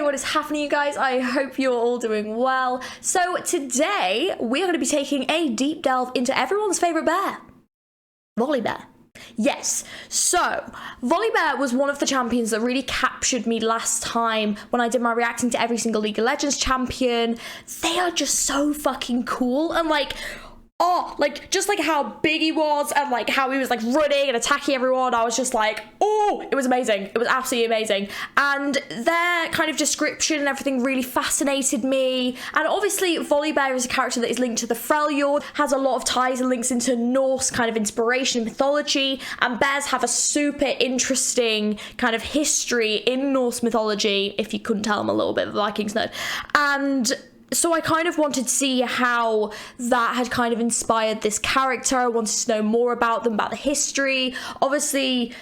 what is happening, you guys? I hope you're all doing well. So today we're going to be taking a deep delve into everyone's favourite bear, Volibear. Yes, so Volibear was one of the champions that really captured me last time when I did my reacting to every single League of Legends champion. They are just so fucking cool, and like, oh, like, just like how big he was and like how he was like running and attacking everyone, I was just like, oh, it was amazing. It was absolutely amazing. And their kind of description and everything really fascinated me. And obviously Volibear is a character that is linked to the Freljord, has a lot of ties and links into Norse kind of inspiration mythology, and bears have a super interesting kind of history in Norse mythology, if you couldn't tell. I'm a little bit of a Vikings nerd. And so I kind of wanted to see how that had kind of inspired this character. I wanted to know more about them, about the history. Obviously,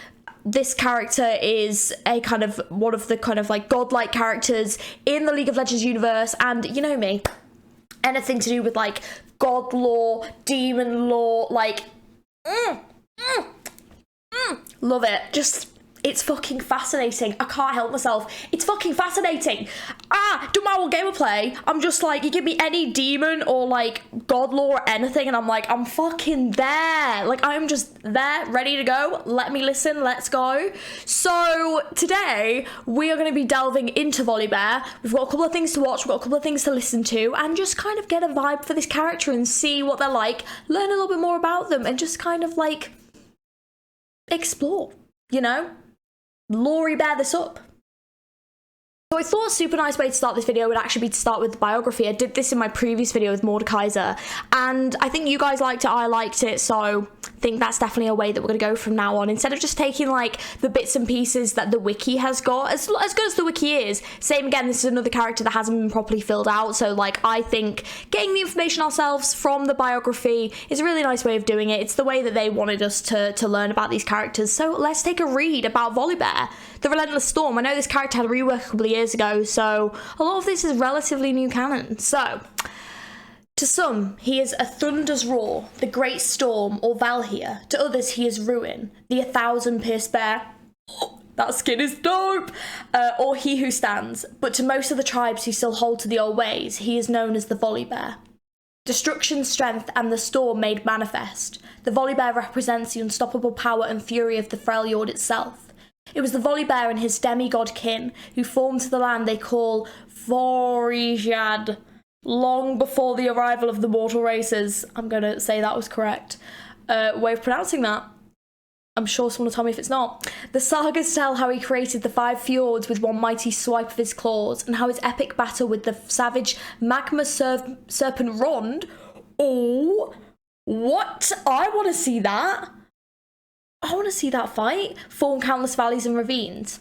this character is a kind of one of the kind of like godlike characters in the League of Legends universe. And you know me, anything to do with like god lore, demon lore, like, love it. Just, it's fucking fascinating. I can't help myself. It's fucking fascinating. Don't matter what game I play, I'm just like, you give me any demon or like god lore or anything, and I'm like, I'm fucking there. Like, I'm just there, ready to go. Let me listen, let's go. So today, we are going to be delving into Volibear. We've got a couple of things to watch, we've got a couple of things to listen to, and just kind of get a vibe for this character and see what they're like, learn a little bit more about them, and just kind of like explore, you know? Lori bear this up. So I thought a super nice way to start this video would actually be to start with the biography. I did this in my previous video with Mordekaiser, and I think you guys liked it, I liked it, so I think that's definitely a way that we're going to go from now on. Instead of just taking like the bits and pieces that the wiki has got, as good as the wiki is, same again, this is another character that hasn't been properly filled out, so like I think getting the information ourselves from the biography is a really nice way of doing it. It's the way that they wanted us to learn about these characters. So let's take a read about Volibear, the Relentless Storm. I know this character had a rework a couple of years ago, so a lot of this is relatively new canon. So, to some, he is a thunder's roar, the great storm, or Valhyr. To others, he is ruin, the 1,000-pierced bear. Oh, that skin is dope! Or he who stands. But to most of the tribes who still hold to the old ways, he is known as the Volibear. Destruction's strength and the storm made manifest. The Volibear represents the unstoppable power and fury of the Freljord itself. It was the Volibear and his demigod kin who formed the land they call Vorishad long before the arrival of the mortal races. I'm going to say that was correct way of pronouncing that. I'm sure someone will tell me if it's not. The sagas tell how he created the 5 fjords with one mighty swipe of his claws, and how his epic battle with the savage magma serpent Rond. Oh, what? I want to see that. I want to see that fight. Formed countless valleys and ravines.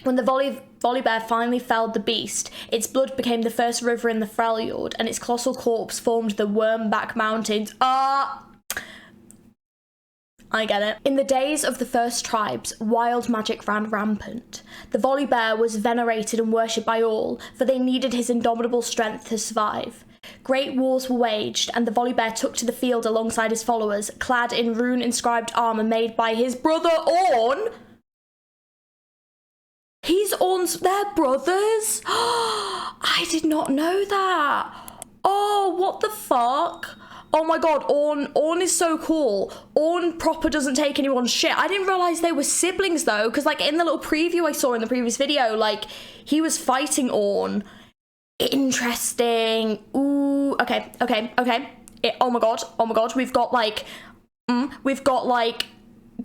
When the Volibear finally felled the beast, its blood became the first river in the Freljord, and its colossal corpse formed the Wormback Mountains. I get it. In the days of the first tribes, wild magic ran rampant. The Volibear was venerated and worshipped by all, for they needed his indomitable strength to survive. Great wars were waged, and the Volibear took to the field alongside his followers, clad in rune-inscribed armour made by his brother Ornn. He's Ornn's, they're brothers? I did not know that. Oh, what the fuck? Oh my god, Ornn is so cool. Ornn proper doesn't take anyone's shit. I didn't realise they were siblings though, because like in the little preview I saw in the previous video, like he was fighting Ornn. Interesting. Ooh, okay. Oh my god, we've got like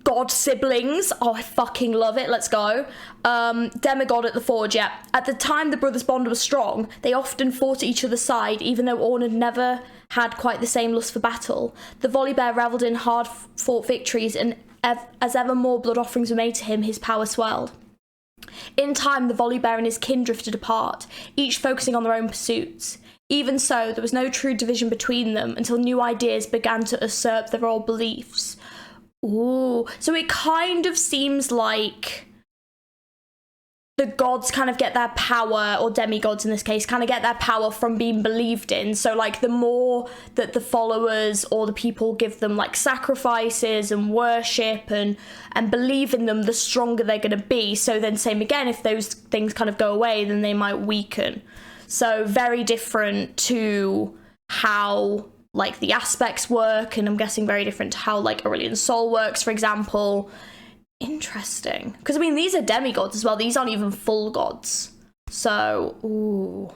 god siblings. Oh, I fucking love it. Let's go. Demigod at the forge. Yeah, at the time the brothers' bond was strong, they often fought at each other's side, even though Ornn had never had quite the same lust for battle. The Volibear revelled in hard fought victories, and as ever more blood offerings were made to him, his power swelled. In time, the Volibear and his kin drifted apart, each focusing on their own pursuits. Even so, there was no true division between them until new ideas began to usurp their old beliefs. Ooh, so it kind of seems like the gods kind of get their power, or demigods in this case, kind of get their power from being believed in. So like the more that the followers or the people give them like sacrifices and worship and believe in them, the stronger they're going to be. So then same again, if those things kind of go away, then they might weaken. So very different to how like the aspects work, and I'm guessing very different to how like Aurelian Soul works, for example. Interesting. Because, I mean, these are demigods as well. These aren't even full gods. So, ooh.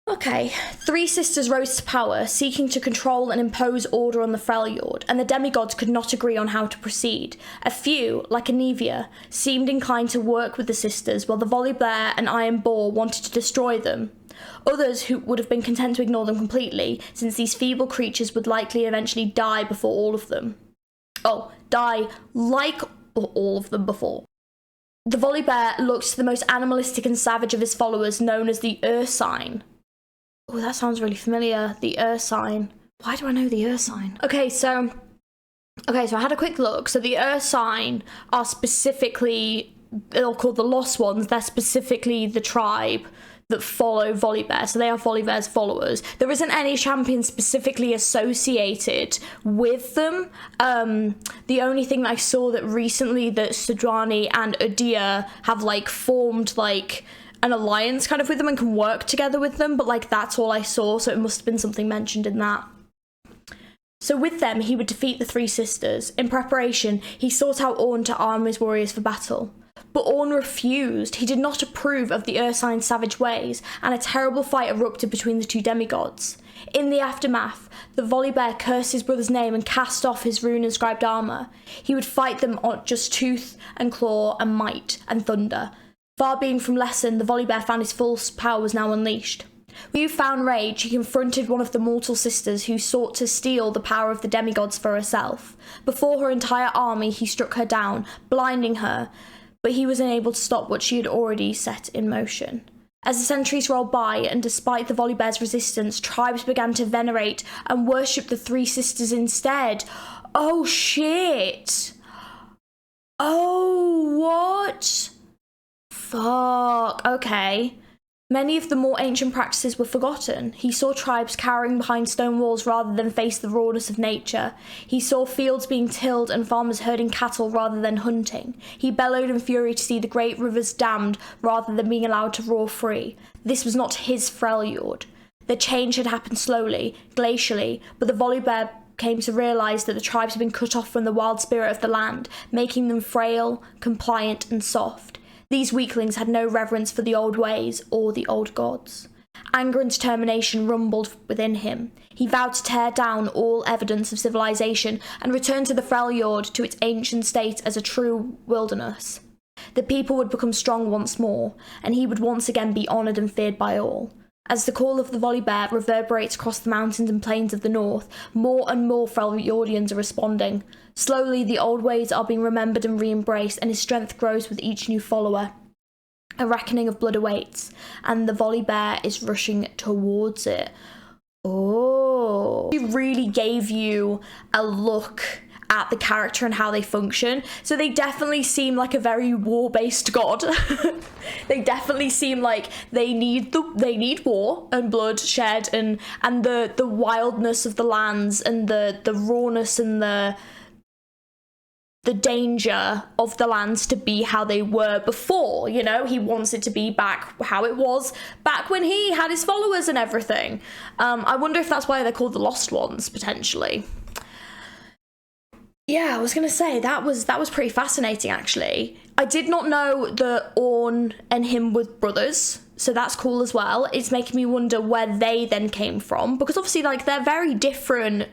Okay. 3 sisters rose to power, seeking to control and impose order on the Freljord, and the demigods could not agree on how to proceed. A few, like Anivia, seemed inclined to work with the sisters, while the Volibear and Iron Boar wanted to destroy them. Others who would have been content to ignore them completely, since these feeble creatures would likely eventually die before all of them. Oh, die like all of them before. The Volibear looked the most animalistic and savage of his followers, known as the Ursine. Oh, that sounds really familiar. The Ursine. Why do I know the Ursine? Okay, so I had a quick look. So the Ursine are specifically, they're called the Lost Ones. They're specifically the tribe that follow Volibear, so they are Volibear's followers. There isn't any champion specifically associated with them. The only thing that I saw that recently that Sedrani and Udia have like formed like an alliance kind of with them and can work together with them, but like that's all I saw, so it must have been something mentioned in that. So with them, he would defeat the 3 sisters. In preparation, he sought out Ornn to arm his warriors for battle. But Ornn refused. He did not approve of the Ursine's savage ways, and a terrible fight erupted between the 2 demigods. In the aftermath, the Volibear cursed his brother's name and cast off his rune-inscribed armour. He would fight them on just tooth and claw and might and thunder. Far being from lesson, the Volibear found his full power was now unleashed. With found rage, he confronted one of the mortal sisters who sought to steal the power of the demigods for herself. Before her entire army, he struck her down, blinding her, but he was unable to stop what she had already set in motion. As the centuries rolled by, and despite the Volibear's resistance, tribes began to venerate and worship the 3 sisters instead. Oh shit! Oh, what? Fuck, okay. Many of the more ancient practices were forgotten. He saw tribes cowering behind stone walls rather than face the rawness of nature. He saw fields being tilled and farmers herding cattle rather than hunting. He bellowed in fury to see the great rivers dammed rather than being allowed to roar free. This was not his Freljord. The change had happened slowly, glacially, but the Volibear came to realise that the tribes had been cut off from the wild spirit of the land, making them frail, compliant and soft. These weaklings had no reverence for the old ways or the old gods. Anger and determination rumbled within him. He vowed to tear down all evidence of civilization and return to the Freljord to its ancient state as a true wilderness. The people would become strong once more, and he would once again be honoured and feared by all. As the call of the Volibear reverberates across the mountains and plains of the north, more and more Freljordians are responding. Slowly, the old ways are being remembered and re-embraced, and his strength grows with each new follower. A reckoning of blood awaits, and the Volibear is rushing towards it. Oh. He really gave you a look at the character and how they function. So they definitely seem like a very war-based god. They definitely seem like they need war and bloodshed and the wildness of the lands and the rawness and the danger of the lands to be how they were before, you know? He wants it to be back how it was back when he had his followers and everything. I wonder if that's why they're called the Lost Ones, potentially. Yeah, I was going to say, that was pretty fascinating, actually. I did not know that Ornn and him were brothers, so that's cool as well. It's making me wonder where they then came from, because obviously, like, they're very different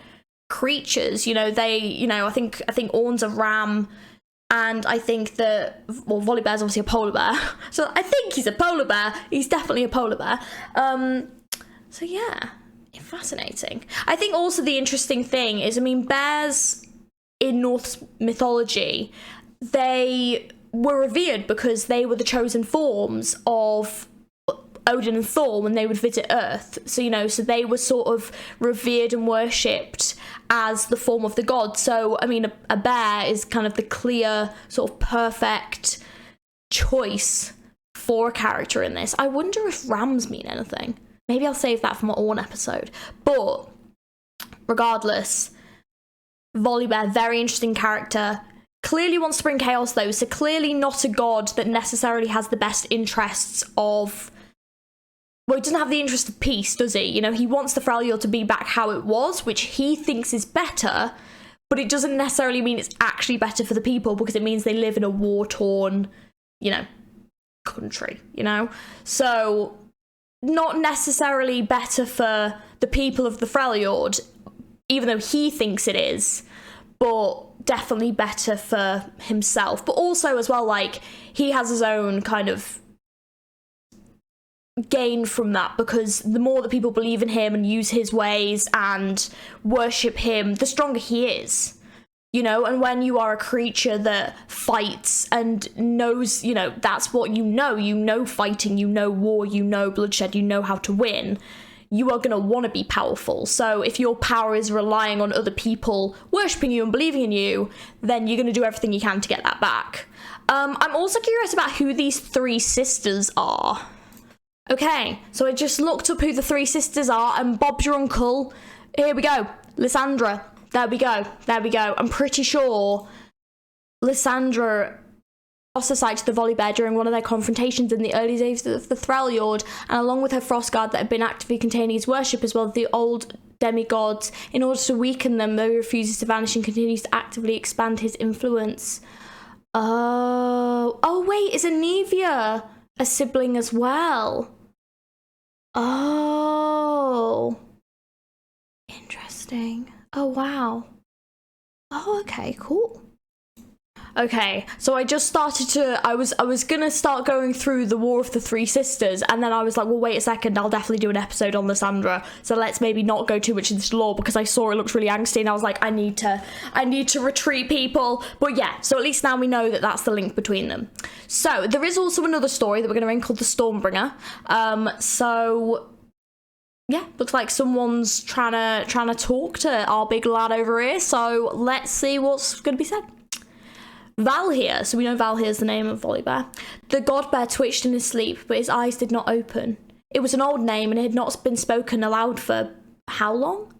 creatures, you know. I think Ornn's a ram, and I think that, well, Volibear's obviously a polar bear, so I think he's a polar bear. He's definitely a polar bear. So yeah, fascinating. I think also the interesting thing is, I mean, bears in Norse mythology, they were revered because they were the chosen forms of Odin and Thor when they would visit Earth. So, you know, so they were sort of revered and worshipped as the form of the god. So, I mean, a bear is kind of the clear, sort of perfect choice for a character in this. I wonder if rams mean anything. Maybe I'll save that for my own episode. But regardless, Volibear, very interesting character. Clearly wants to bring chaos though, so clearly not a god that necessarily has the best interests of... Well, he doesn't have the interest of peace, does he? You know, he wants the Freljord to be back how it was, which he thinks is better, but it doesn't necessarily mean it's actually better for the people, because it means they live in a war-torn, you know, country, you know? So, not necessarily better for the people of the Freljord, even though he thinks it is, but definitely better for himself. But also, as well, like, he has his own kind of gain from that, because the more that people believe in him and use his ways and worship him, the stronger he is, you know. And when you are a creature that fights and knows, you know, that's what you know fighting, you know war, you know bloodshed, you know how to win, you are going to want to be powerful. So if your power is relying on other people worshipping you and believing in you, then you're going to do everything you can to get that back. I'm also curious about who these 3 sisters are. Okay, so I just looked up who the 3 sisters are, and Bob's your uncle. Here we go. Lysandra. There we go. There we go. I'm pretty sure Lysandra ostracized the Volibear during one of their confrontations in the early days of the Freljord, and along with her Frostguard that had been actively containing his worship, as well as the old demigods, in order to weaken them, though he refuses to vanish and continues to actively expand his influence. Oh wait, is Anivia a sibling as well? Oh, interesting. Oh wow. Oh, okay, cool. Okay, so I just started to, I was gonna start going through the War of the 3 Sisters, and then I was like, well, wait a second, I'll definitely do an episode on Lysandra, so let's maybe not go too much into this lore, because I saw it looked really angsty, and I was like, I need to retreat, people. But yeah, so at least now we know that that's the link between them. So there is also another story that we're gonna bring called the Stormbringer. So yeah, looks like someone's trying to talk to our big lad over here, so let's see what's gonna be said. Valhyr, so we know Valhyr is the name of Volibear. The god bear twitched in his sleep, but his eyes did not open. It was an old name, and it had not been spoken aloud for how long?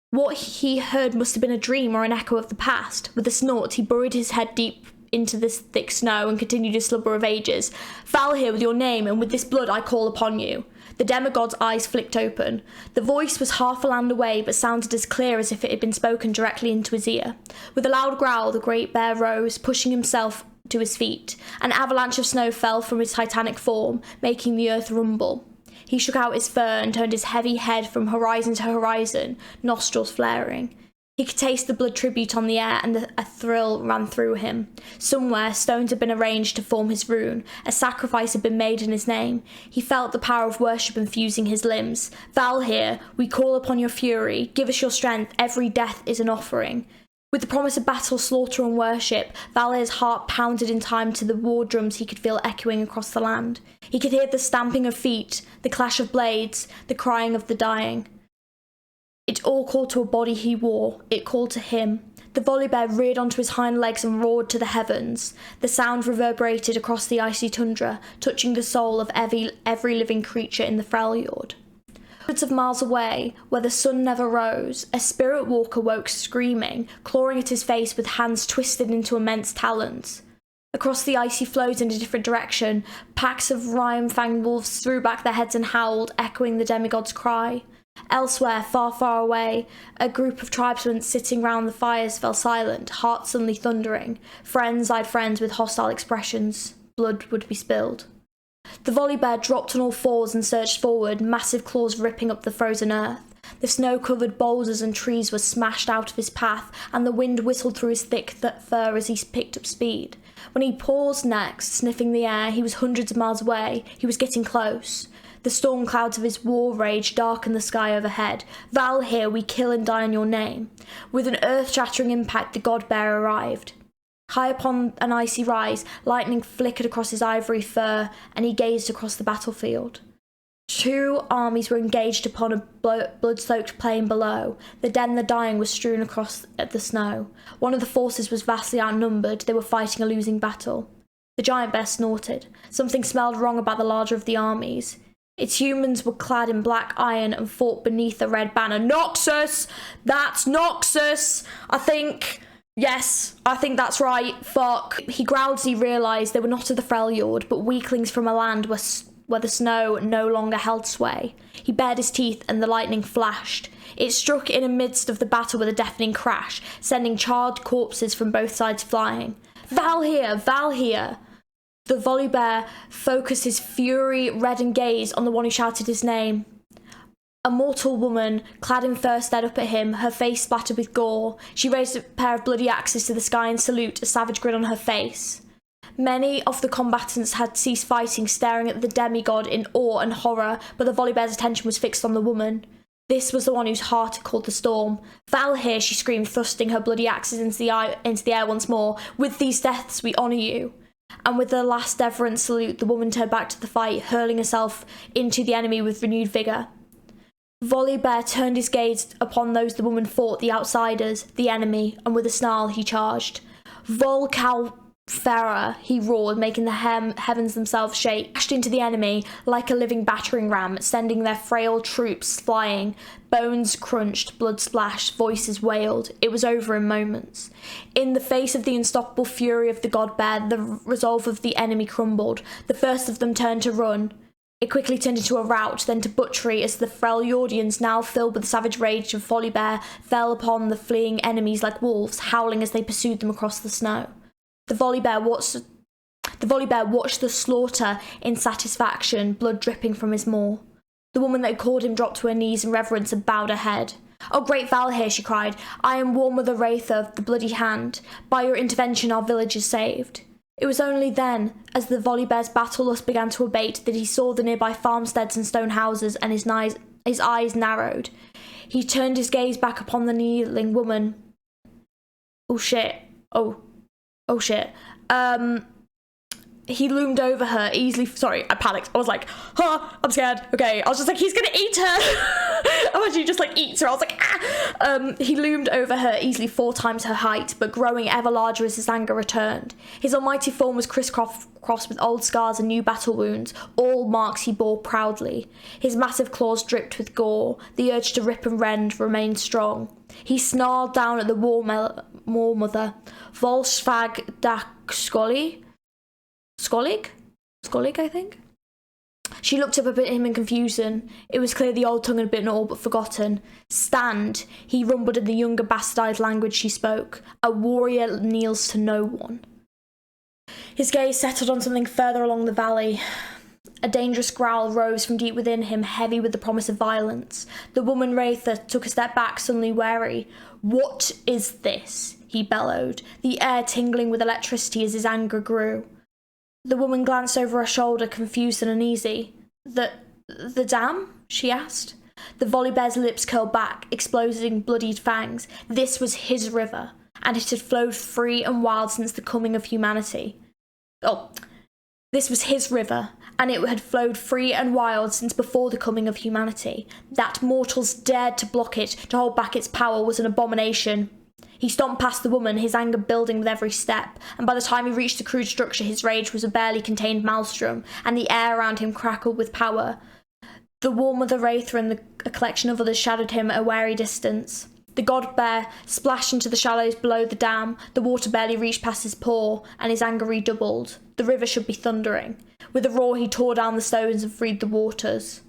What he heard must have been a dream or an echo of the past. With a snort, he buried his head deep into this thick snow and continued his slumber of ages. Valhyr, with your name, and with this blood I call upon you. The demigod's eyes flicked open. The voice was half a land away, but sounded as clear as if it had been spoken directly into his ear. With a loud growl, the great bear rose, pushing himself to his feet. An avalanche of snow fell from his titanic form, making the earth rumble. He shook out his fur and turned his heavy head from horizon to horizon, nostrils flaring. He could taste the blood tribute on the air, and a thrill ran through him. Somewhere, stones had been arranged to form his rune. A sacrifice had been made in his name. He felt the power of worship infusing his limbs. Valhyr, we call upon your fury. Give us your strength. Every death is an offering. With the promise of battle, slaughter, and worship, Valhyr's heart pounded in time to the war drums he could feel echoing across the land. He could hear the stamping of feet, the clash of blades, the crying of the dying. It all called to a body he wore. It called to him. The Volibear reared onto his hind legs and roared to the heavens. The sound reverberated across the icy tundra, touching the soul of every living creature in the Freljord. Hundreds of miles away, where the sun never rose, a spirit walker woke screaming, clawing at his face with hands twisted into immense talons. Across the icy floes in a different direction, packs of rime-fanged wolves threw back their heads and howled, echoing the demigod's cry. Elsewhere, far, far away, a group of tribesmen sitting round the fires fell silent, hearts suddenly thundering. Friends eyed friends with hostile expressions. Blood would be spilled. The Volibear dropped on all fours and surged forward, massive claws ripping up the frozen earth. The snow-covered boulders and trees were smashed out of his path, and the wind whistled through his thick fur as he picked up speed. When he paused next, sniffing the air, he was hundreds of miles away. He was getting close. The storm clouds of his war rage darkened the sky overhead. Valhyr, we kill and die in your name. With an earth-shattering impact, the god-bear arrived. High upon an icy rise, lightning flickered across his ivory fur, and he gazed across the battlefield. 2 armies were engaged upon a blood-soaked plain below. The dead and the dying were strewn across the snow. One of the forces was vastly outnumbered. They were fighting a losing battle. The giant bear snorted. Something smelled wrong about the larger of the armies. Its humans were clad in black iron and fought beneath a red banner. Noxus! That's Noxus! I think that's right. Fuck. He growled as he realised they were not of the Freljord, but weaklings from a land where the snow no longer held sway. He bared his teeth and the lightning flashed. It struck in the midst of the battle with a deafening crash, sending charred corpses from both sides flying. Valhyr! Valhyr! The Volibear focused his fury-reddened gaze on the one who shouted his name. A mortal woman, clad in fur, stared up at him, her face splattered with gore. She raised a pair of bloody axes to the sky in salute, a savage grin on her face. Many of the combatants had ceased fighting, staring at the demigod in awe and horror, but the Volibear's attention was fixed on the woman. This was the one whose heart had called the storm. Valhyr, she screamed, thrusting her bloody axes into the air once more. With these deaths we honour you. And with the last deferent salute, the woman turned back to the fight, hurling herself into the enemy with renewed vigour. Volibear turned his gaze upon those the woman fought, the outsiders, the enemy, and with a snarl he charged. Volcalfera, he roared, making the heavens themselves shake, dashed into the enemy like a living battering ram, sending their frail troops flying. Bones crunched, blood splashed, voices wailed. It was over in moments. In the face of the unstoppable fury of the god bear, the resolve of the enemy crumbled. The first of them turned to run. It quickly turned into a rout, then to butchery, as the Freljordians, now filled with the savage rage of Volibear, fell upon the fleeing enemies like wolves, howling as they pursued them across the snow. The Volibear watched the slaughter in satisfaction, blood dripping from his maw. The woman that had called him dropped to her knees in reverence and bowed her head. "Oh, great Valhyr," she cried, "I am War Mother Wraither of the Bloody Hand. By your intervention our village is saved." It was only then, as the Volibear's battle lust began to abate, that he saw the nearby farmsteads and stone houses, and his eyes narrowed. He turned his gaze back upon the kneeling woman. Oh shit. Oh shit. He loomed over her easily. Sorry, I panicked. I was like, I'm scared. Okay. I was just like, he's gonna eat her. Imagine he just like eats her. I was like, ah. He loomed over her easily 4 times her height, but growing ever larger as his anger returned. His almighty form was crisscrossed with old scars and new battle wounds, all marks he bore proudly. His massive claws dripped with gore. The urge to rip and rend remained strong. He snarled down at the war mother. Volsvag dak Skolig, I think. She looked up at him in confusion. It was clear the old tongue had been all but forgotten. "Stand," he rumbled in the younger bastardized language she spoke. "A warrior kneels to no one." His gaze settled on something further along the valley. A dangerous growl rose from deep within him, heavy with the promise of violence. The woman Wraither took a step back, suddenly wary. "What is this?" he bellowed, the air tingling with electricity as his anger grew. The woman glanced over her shoulder, confused and uneasy. The dam?" she asked. The Volibear's lips curled back, exposing bloodied fangs. This was his river, and it had flowed free and wild since the coming of humanity. This was his river, and it had flowed free and wild since before the coming of humanity. That mortals dared to block it, to hold back its power, was an abomination. He stomped past the woman, his anger building with every step, and by the time he reached the crude structure, his rage was a barely contained maelstrom, and the air around him crackled with power. The War Mother Wraither and a collection of others shadowed him at a wary distance. The god bear splashed into the shallows below the dam. The water barely reached past his paw, and his anger redoubled. The river should be thundering. With a roar, he tore down the stones and freed the waters.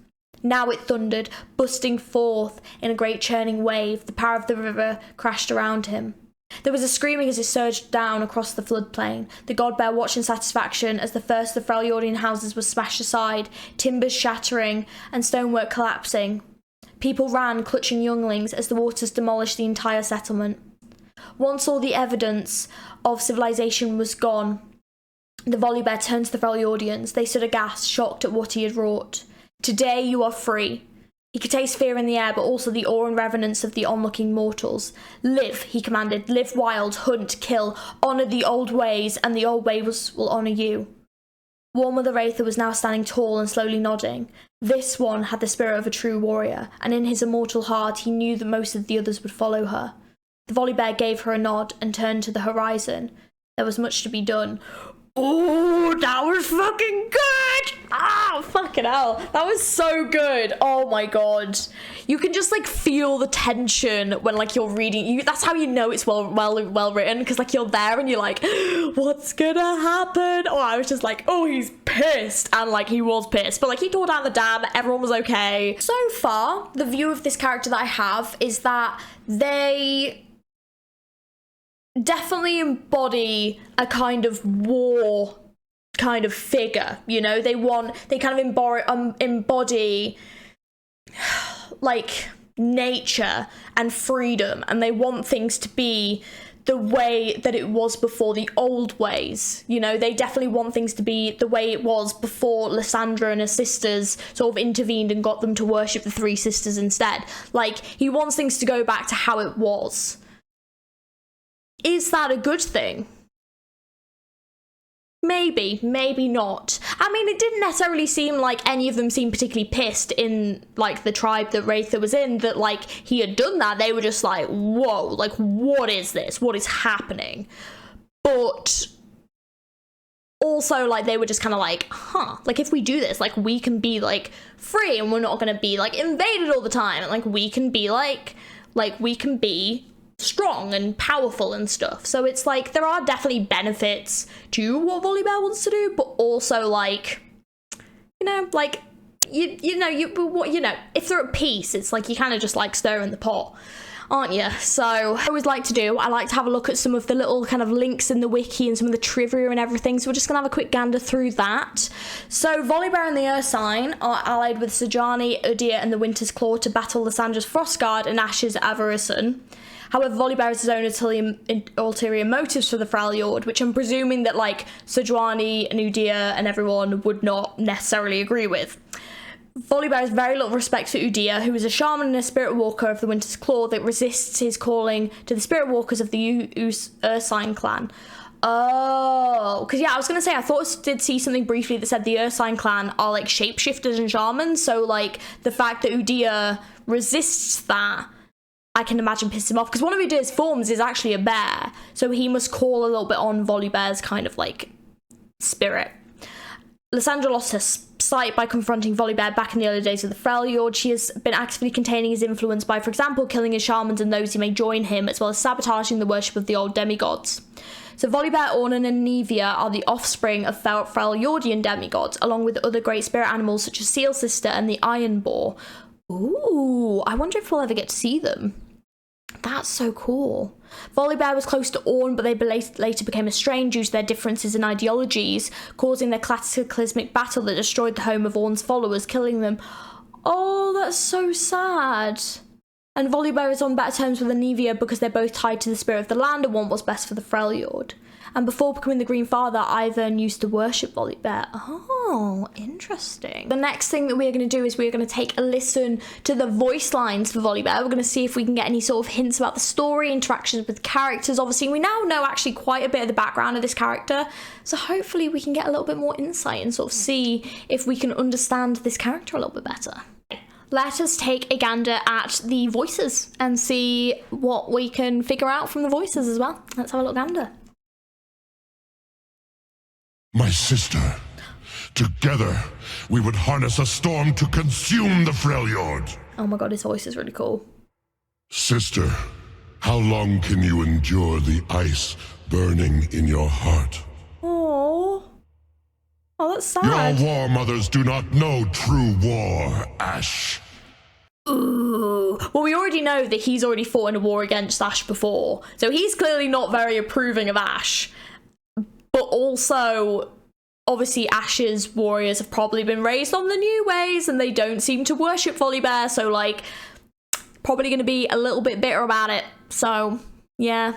Now it thundered, busting forth in a great churning wave. The power of the river crashed around him. There was a screaming as it surged down across the floodplain. The god bear watched in satisfaction as the first of the Freljordian houses was smashed aside, timbers shattering and stonework collapsing. People ran, clutching younglings, as the waters demolished the entire settlement. Once all the evidence of civilization was gone, the Volibear turned to the Freljordians. They stood aghast, shocked at what he had wrought. "Today you are free." He could taste fear in the air, but also the awe and reverence of the onlooking mortals. "Live," he commanded. "Live wild, hunt, kill, honour the old ways, and the old ways will honour you." War Mother Wraither was now standing tall and slowly nodding. This one had the spirit of a true warrior, and in his immortal heart he knew that most of the others would follow her. The Volibear gave her a nod and turned to the horizon. There was much to be done. Oh, that was fucking good. Ah, fucking hell. That was so good. Oh my god. You can just like feel the tension when like you're reading. That's how you know it's well written, because like you're there and you're like, what's gonna happen? Oh, I was just like, oh, he's pissed. And like he was pissed, but like he tore down the dam, everyone was okay. So far, the view of this character that I have is that they definitely embody a kind of war kind of figure, you know. They kind of embody like nature and freedom, and they want things to be the way that it was before, the old ways, you know. They definitely want things to be the way it was before Lysandra and her sisters sort of intervened and got them to worship the three sisters instead. Like, he wants things to go back to how it was. Is that a good thing? Maybe, maybe not. I mean, it didn't necessarily seem like any of them seemed particularly pissed in, like, the tribe that Wraither was in, that, like, he had done that. They were just like, whoa, like, what is this? What is happening? But also, like, they were just kind of like, huh, like, if we do this, like, we can be, like, free, and we're not going to be, like, invaded all the time. And, like, we can be, like, we can be strong and powerful and stuff. So it's like there are definitely benefits to what Volibear wants to do, but also like, you know, like you know if they're at peace, it's like you kind of just like stirring the pot, aren't you? So I always like to do, I like to have a look at some of the little kind of links in the wiki and some of the trivia and everything, so we're just gonna have a quick gander through that. So Volibear and the Ursine are allied with Sejuani, Udyr and the Winter's Claw to battle Lysandra's Frostguard and Ash's Avarison. However, Volibear has his own ulterior motives for the Freljord, which I'm presuming that, like, Sejuani and Udyr and everyone would not necessarily agree with. Volibear has very little respect for Udyr, who is a shaman and a spirit walker of the Winter's Claw that resists his calling to the spirit walkers of the Ursine clan. Oh, because yeah, I was going to say, I thought I did see something briefly that said the Ursine clan are, like, shapeshifters and shamans, so, like, the fact that Udyr resists that, I can imagine pissed him off, because one of Udyr's forms is actually a bear, so he must call a little bit on Volibear's kind of like spirit. Lysandra lost her sight by confronting Volibear back in the early days of the Freljord. She has been actively containing his influence by, for example, killing his shamans and those who may join him, as well as sabotaging the worship of the old demigods. So Volibear, Ornan and Nevia are the offspring of Freljordian demigods, along with other great spirit animals such as Seal Sister and the Iron Boar. Ooh, I wonder if we'll ever get to see them. That's so cool. Volibear was close to Ornn, but they later became estranged due to their differences in ideologies, causing their cataclysmic battle that destroyed the home of Ornn's followers, killing them. Oh, that's so sad. And Volibear is on better terms with Anivia because they're both tied to the spirit of the land and want what's best for the Freljord. And before becoming the Green Father, Ivern used to worship Volibear. Oh, interesting. The next thing that we're going to do is we're going to take a listen to the voice lines for Volibear. We're going to see if we can get any sort of hints about the story, interactions with characters. Obviously, we now know actually quite a bit of the background of this character, so hopefully we can get a little bit more insight and sort of see if we can understand this character a little bit better. Let us take a gander at the voices and see what we can figure out from the voices as well. Let's have a look gander. My sister, together we would harness a storm to consume the Freljord. Oh my god, his voice is really cool. Sister, how long can you endure the ice burning in your heart? Oh, that's sad. Your war mothers do not know true war, Ash. Ooh. Well, we already know that he's already fought in a war against Ash before, so he's clearly not very approving of Ash. But also, obviously, Ash's warriors have probably been raised on the new ways, and they don't seem to worship Volibear, so, like, probably going to be a little bit bitter about it. So, yeah.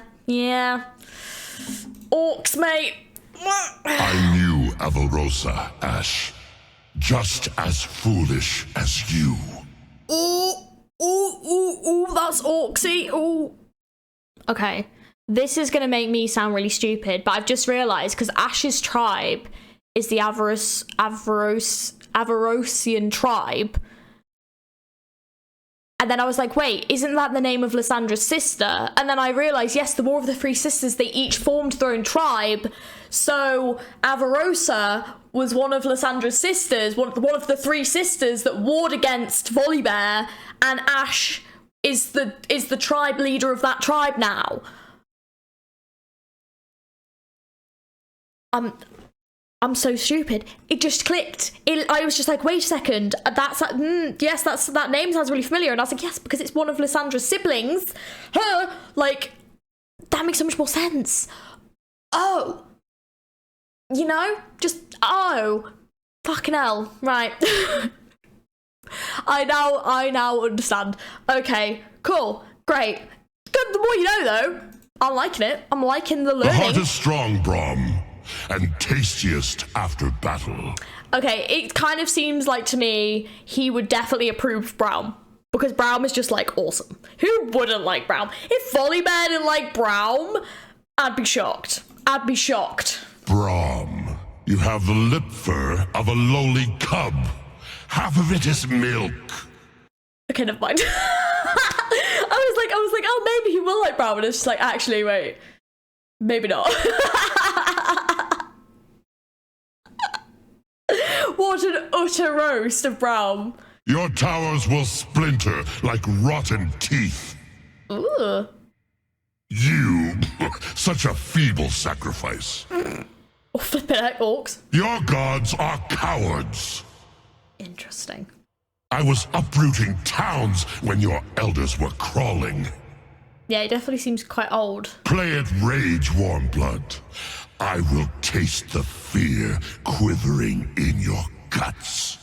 Orcs, mate. I knew Avarosa, Ash. Just as foolish as you. Ooh, that's orcsy. Ooh. Okay. This is going to make me sound really stupid, but I've just realised, because Ash's tribe is the Avarosian tribe. And then I was like, wait, isn't that the name of Lysandra's sister? And then I realised, yes, the War of the Three Sisters, they each formed their own tribe. So Avarosa was one of Lyssandra's sisters, one of the 3 sisters that warred against Volibear, and Ash is the tribe leader of that tribe now. I'm so stupid. It just clicked. I was just like, wait a second. Yes, that name sounds really familiar. And I was like, yes, because it's one of Lyssandra's siblings. Her, like, that makes so much more sense. Oh, you know, fucking hell, right. I now understand. Okay, cool, great. Good, the more you know, though. I'm liking it. I'm liking the learning. The heart is strong, Brom, and tastiest after battle. Okay, it kind of seems like to me he would definitely approve of Braum, because Braum is just like awesome. Who wouldn't like Braum? If Volibear didn't like Braum, I'd be shocked. I'd be shocked. Brom, you have the lip fur of a lowly cub. Half of it is milk. Okay, never mind. I was like, oh, maybe he will like Braum, and it's just like, actually, wait, maybe not. What an utter roast of Braum. Your towers will splinter like rotten teeth. Ooh. You, such a feeble sacrifice. Oh, flippin' heck, orcs. Your gods are cowards. Interesting. I was uprooting towns when your elders were crawling. Yeah, he definitely seems quite old. Play it rage, warm blood. I will taste the fear quivering in your guts.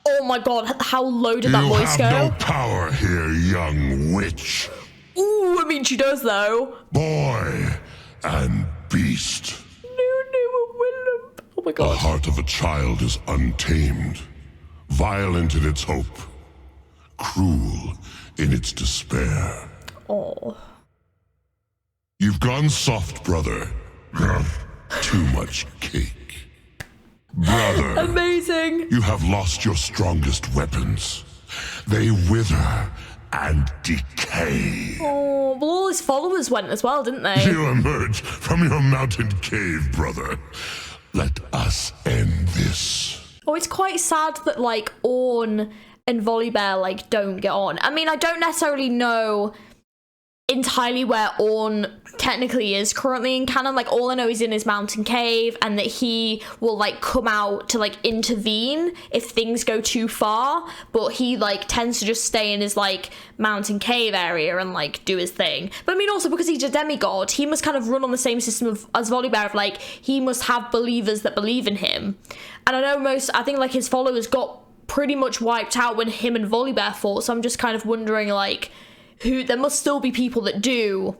Oh my god, how low did that voice go? You have no power here, young witch. Ooh, I mean, she does, though. Boy and beast. No, Willem. Oh my god. The heart of a child is untamed, violent in its hope, cruel in its despair. Oh. You've gone soft, brother. Too much cake. Brother. Amazing. You have lost your strongest weapons. They wither and decay. Oh, well, all his followers went as well, didn't they? You emerge from your mountain cave, brother. Let us end this. Oh, it's quite sad that, like, Ornn and Volibear, like, don't get on. I mean, I don't necessarily know entirely where Ornn technically is currently in canon. Like, all I know is in his mountain cave, and that he will, like, come out to, like, intervene if things go too far, but he, like, tends to just stay in his, like, mountain cave area and, like, do his thing. But I mean, also because he's a demigod, he must kind of run on the same system as Volibear, of, like, he must have believers that believe in him. And I know I think, like, his followers got pretty much wiped out when him and Volibear fought, so I'm just kind of wondering, like, there must still be people that do,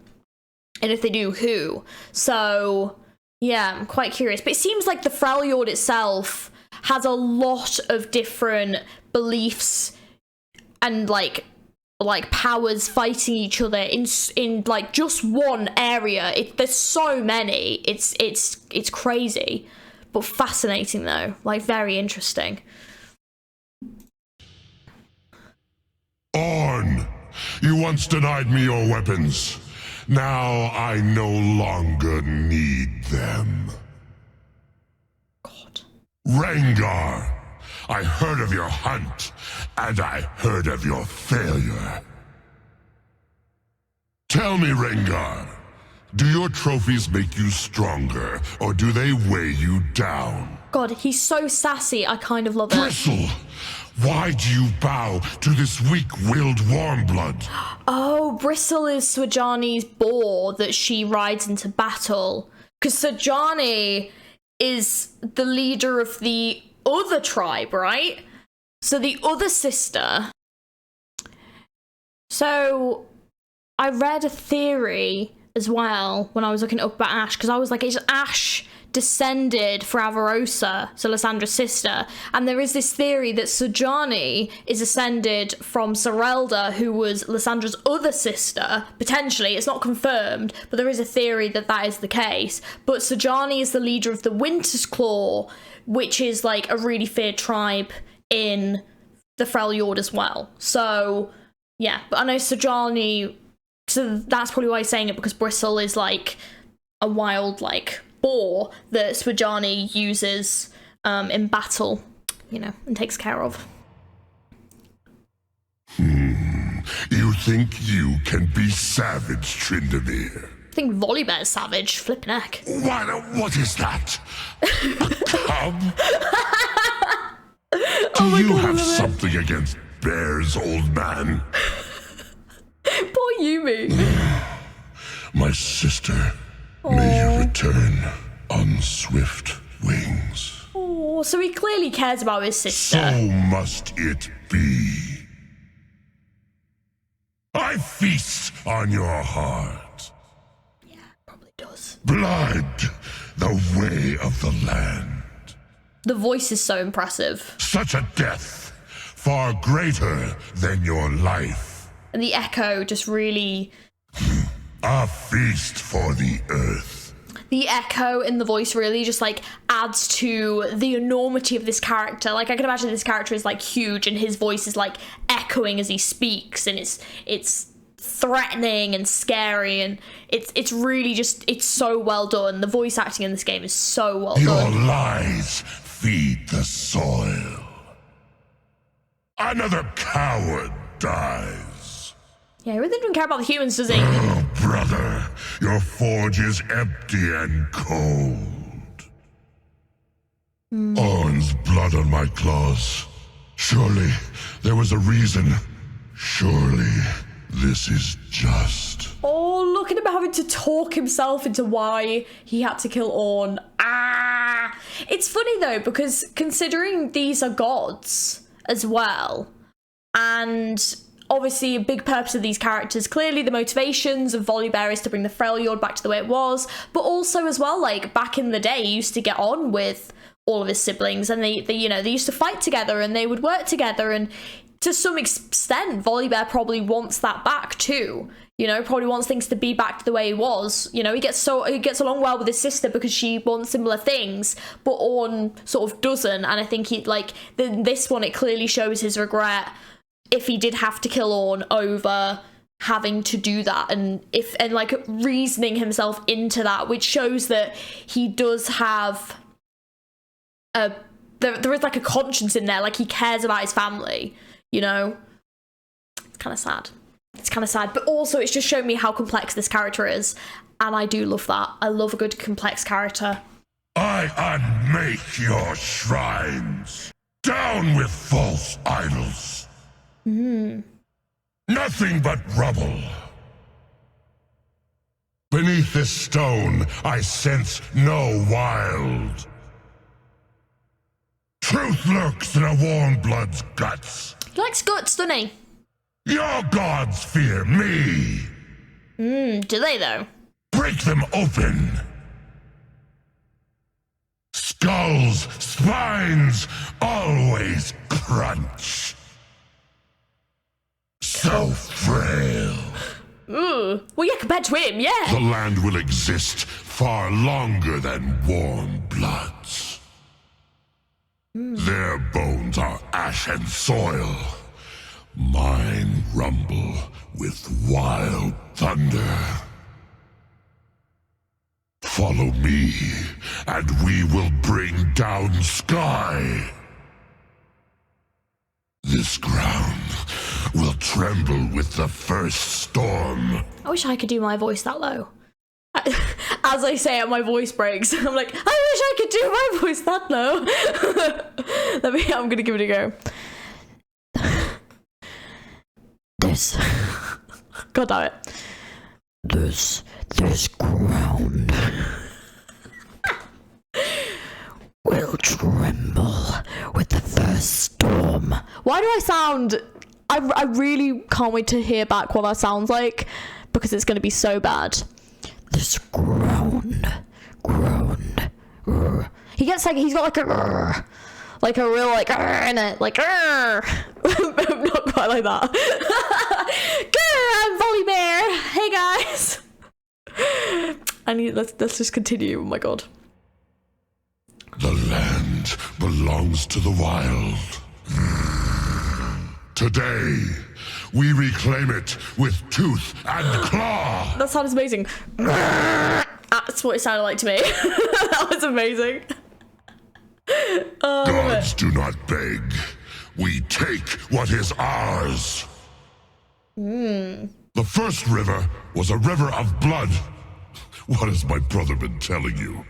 and if they do, who? So, yeah, I'm quite curious. But it seems like the Freljord itself has a lot of different beliefs and, like powers fighting each other in like, just one area. There's so many. It's crazy, but fascinating, though. Like, very interesting. Ornn, you once denied me your weapons. Now I no longer need them. God. Rengar, I heard of your hunt, and I heard of your failure. Tell me, Rengar, do your trophies make you stronger, or do they weigh you down? God, he's so sassy, I kind of love it. Bristle! Why do you bow to this weak-willed Warmblood? Oh, Bristle is Swajani's boar that she rides into battle. Because Swajani is the leader of the other tribe, right? So the other sister. So I read a theory as well when I was looking up about Ash, because I was like, is Ash descended for Avarosa, so Lyssandra's sister? And there is this theory that Swajani is ascended from Serelda, who was Lyssandra's other sister, potentially. It's not confirmed, but there is a theory that that is the case. But Swajani is the leader of the Winter's Claw, which is like a really feared tribe in the Freljord as well. So yeah, but I know Swajani, so that's probably why he's saying it, because Bristle is like a wild, like, boar that Swijani uses in battle, you know, and takes care of. You think you can be savage, Tryndamere? I think Volibear's savage, flipping heck. What is that? A cub? Oh Do you God, have something against bears, old man? Poor Yumi. My sister, may you return on swift wings. Oh, so he clearly cares about his sister. So must it be. I feast on your heart. Yeah, probably does. Blood, the way of the land. The voice is so impressive. Such a death, far greater than your life. And the echo just really... A feast for the earth. The echo in the voice really just like adds to the enormity of this character. Like I can imagine this character is like huge and his voice is like echoing as he speaks, and it's threatening and scary, and it's really just, it's so well done. The voice acting in this game is so well done. Your lies feed the soil. Another coward dies. Yeah, he really doesn't care about the humans, does he? Oh, brother, your forge is empty and cold. Ornn's blood on my claws. Surely there was a reason. Surely this is just. Oh, look at him having to talk himself into why he had to kill Ornn. Ah! It's funny though, because considering these are gods as well, and obviously a big purpose of these characters, clearly the motivations of Volibear is to bring the Freljord back to the way it was, but also as well, like back in the day, he used to get on with all of his siblings, and they you know, they used to fight together and they would work together, and to some extent Volibear probably wants that back too. You know, probably wants things to be back to the way it was. You know, he gets along well with his sister because she wants similar things, but Ornn sort of doesn't. And I think he, like, this one, it clearly shows his regret if he did have to kill Ornn over having to do that, and like reasoning himself into that, which shows that he does have there is like a conscience in there, like he cares about his family, you know. It's kind of sad. It's kind of sad, but also it's just shown me how complex this character is, and I do love that. I love a good complex character. I unmake your shrines. Down with false idols. Nothing but rubble. Beneath this stone, I sense no wild. Truth lurks in a warm blood's guts. He likes guts, doesn't he? Your gods fear me. Do they though? Break them open. Skulls, spines, always crunch. So frail. Ooh. Well, yeah, compared to him, yeah. The land will exist far longer than warm bloods. Their bones are ash and soil. Mine rumble with wild thunder. Follow me, and we will bring down sky. This ground will tremble with the first storm. I wish I could do my voice that low. As I say it, my voice breaks. I'm like, I wish I could do my voice that low. I'm gonna give it a go. God damn it. This ground will tremble with the first storm. Why do I sound... I really can't wait to hear back what that sounds like, because it's going to be so bad. This ground. He gets like... He's got like a real like in it, like not quite like that. I'm Volibear. Hey guys. Let's just continue. Oh my god. The land belongs to the wild. Today, we reclaim it with tooth and claw. That sounds amazing. That's what it sounded like to me. That was amazing. Gods do not beg. We take what is ours. The first river was a river of blood. What has my brother been telling you?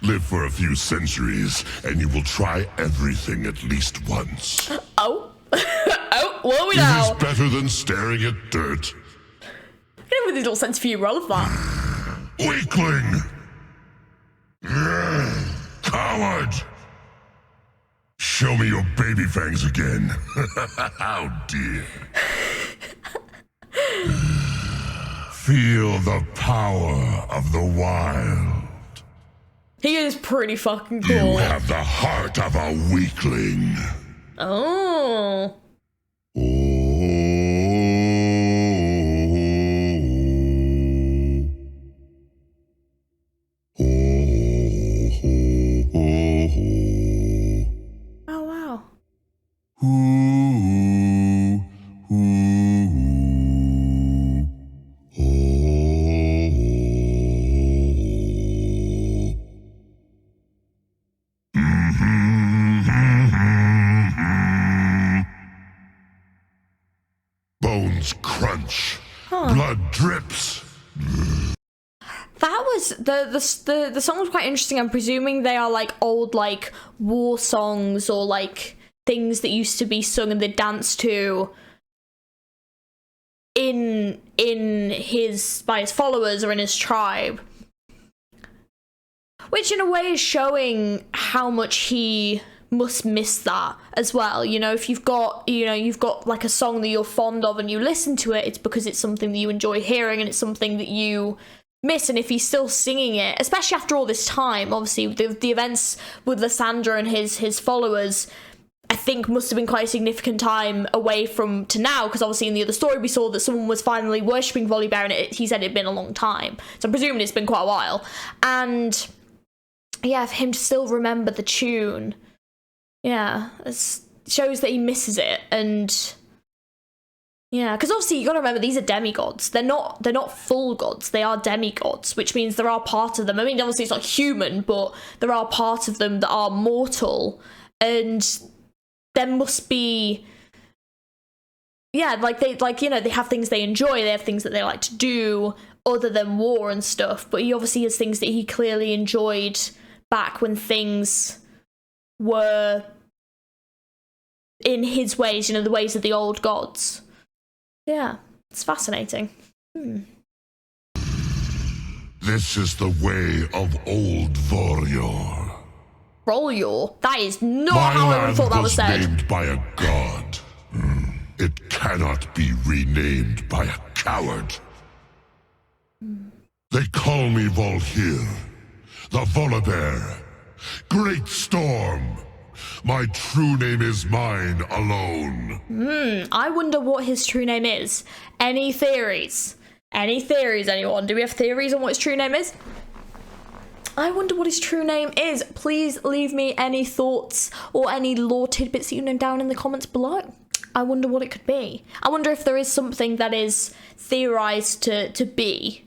Live for a few centuries, and you will try everything at least once. Oh. Oh, what are we It now? is better than staring at dirt. Get in with his little centrifugal roll of that. Weakling! Coward! Show me your baby fangs again. Oh dear. Feel the power of the wild. He is pretty fucking cool. You have the heart of a weakling. Oh. Oh, wow. Bones crunch. Blood drips. That was the song was quite interesting. I'm presuming they are like old like war songs or like things that used to be sung and they danced to in his by his followers or in his tribe. Which in a way is showing how much he must miss that as well. You know, if you've got like a song that you're fond of and you listen to it, it's because it's something that you enjoy hearing and it's something that you miss. And if he's still singing it, especially after all this time, obviously the events with Lysandra and his followers, I think must have been quite a significant time away from to now, because obviously in the other story we saw that someone was finally worshipping Volibear and he said it'd been a long time. So I'm presuming it's been quite a while. And yeah, for him to still remember the tune, yeah, it shows that he misses it. And yeah, because obviously you got to remember these are demigods. They're not full gods. They are demigods, which means there are parts of them. I mean, obviously it's not human, but there are parts of them that are mortal, and there must be, yeah, like they have things they enjoy. They have things that they like to do other than war and stuff. But he obviously has things that he clearly enjoyed back when things were in his ways, the ways of the old gods. Yeah, it's fascinating. This is the way of old Vorilor. Freljordian? That is not how I would have thought that was said. Named by a god. It cannot be renamed by a coward. They call me Volhir, the Volibear, Great Storm. My true name is mine alone. I wonder what his true name is. Any theories? Any theories, anyone? Do we have theories on what his true name is? I wonder what his true name is. Please leave me any thoughts or any lore tidbits that you know down in the comments below. I wonder what it could be. I wonder if there is something that is theorized to be.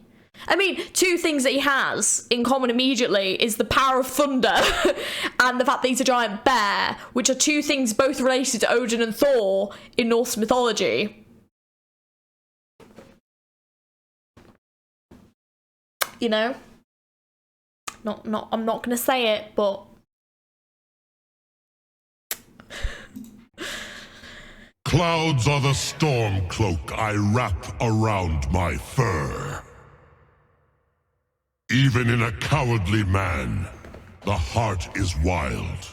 I mean, two things that he has in common immediately is the power of thunder and the fact that he's a giant bear, which are two things both related to Odin and Thor in Norse mythology. You know? I'm not gonna say it, but Clouds are the storm cloak I wrap around my fur. Even in a cowardly man, the heart is wild.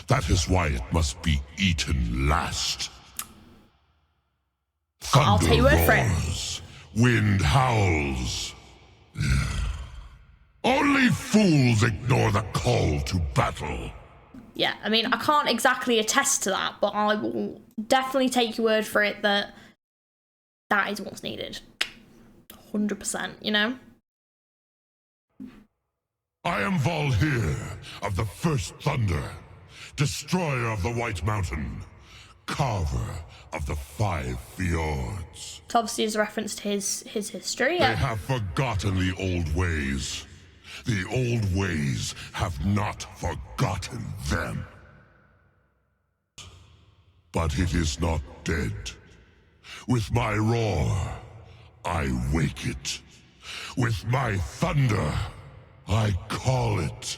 That is why it must be eaten last. Thunder I'll take your word for it. roars, wind howls. Only fools ignore the call to battle. yeah, I mean, I can't exactly attest to that, but I will definitely take your word for it that that is what's needed. 100%, you know? I am Volhir of the First Thunder, destroyer of the White Mountain. carver of the 5 fjords. It obviously is a reference to his history. They have forgotten the old ways. The old ways have not forgotten them. But it is not dead. With my roar, I wake it. With my thunder, I call it.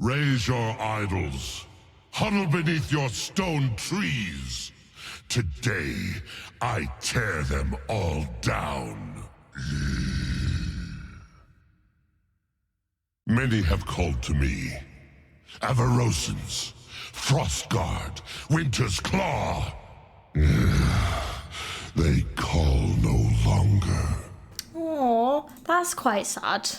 Raise your idols. Huddle beneath your stone trees. Today, I tear them all down. Many have called to me. Avarosans, Frostguard, Winter's Claw. They call no longer. Oh, that's quite sad.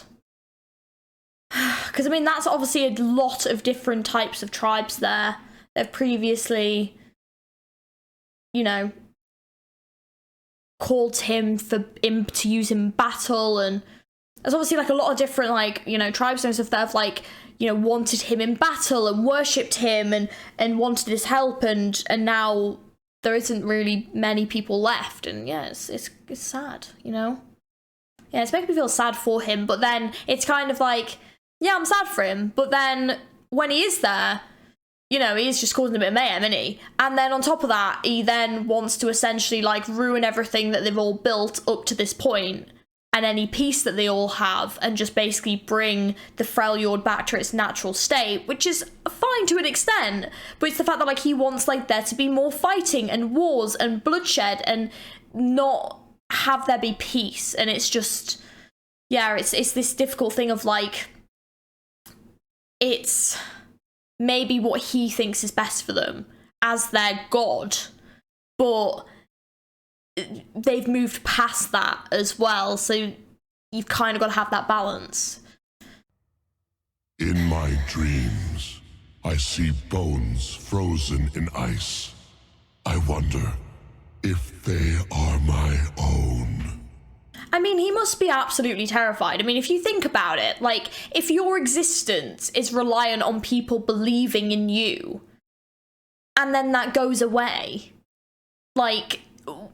Because, I mean, that's obviously a lot of different types of tribes there. They've previously, you know, called him to use in battle, and there's obviously, like, a lot of different, like, you know, tribes and stuff that have, like, you know, wanted him in battle and worshipped him and wanted his help, and now there isn't really many people left, and yeah, it's sad, you know? Yeah, it's making me feel sad for him, but then it's kind of like, yeah, I'm sad for him, but then when he is there, you know, he's just causing a bit of mayhem, isn't he? And then on top of that, he then wants to essentially, like, ruin everything that they've all built up to this point, and any peace that they all have, and just basically bring the Freljord back to its natural state, which is fine to an extent, but it's the fact that, like, he wants, like, there to be more fighting and wars and bloodshed and not have there be peace. And it's just, yeah, it's this difficult thing of, like, it's maybe what he thinks is best for them as their god, but they've moved past that as well, so you've kind of got to have that balance. In my dreams, I see bones frozen in ice. I wonder if they are my own. I mean, he must be absolutely terrified. I mean, if you think about it, like, if your existence is reliant on people believing in you, and then that goes away, like,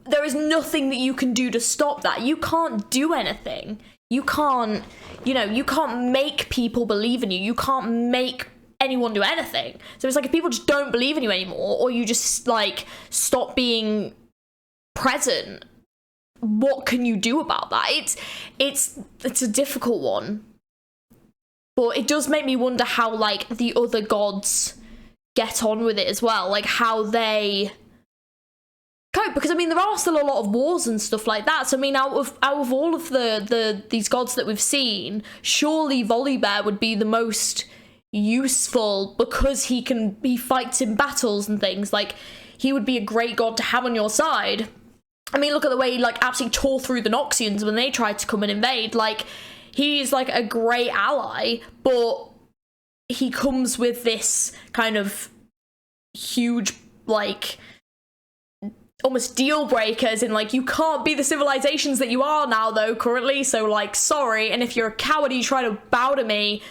there is nothing that you can do to stop that. You can't do anything. You can't, you know, you can't make people believe in you. You can't make anyone do anything. So it's like, if people just don't believe in you anymore, or you just, like, stop being present, what can you do about that? It's a difficult one. But it does make me wonder how, like, the other gods get on with it as well. Like, how they cope, because I mean, there are still a lot of wars and stuff like that. So I mean, out of all of these gods that we've seen, surely Volibear would be the most useful, because he fights in battles and things. Like, he would be a great god to have on your side. I mean, look at the way he, like, absolutely tore through the Noxians when they tried to come and invade. Like, he's like a great ally, but he comes with this kind of huge, like, almost deal breakers in, like, you can't be the civilizations that you are now, though, currently, so, like, sorry, and if you're a coward, you try to bow to me,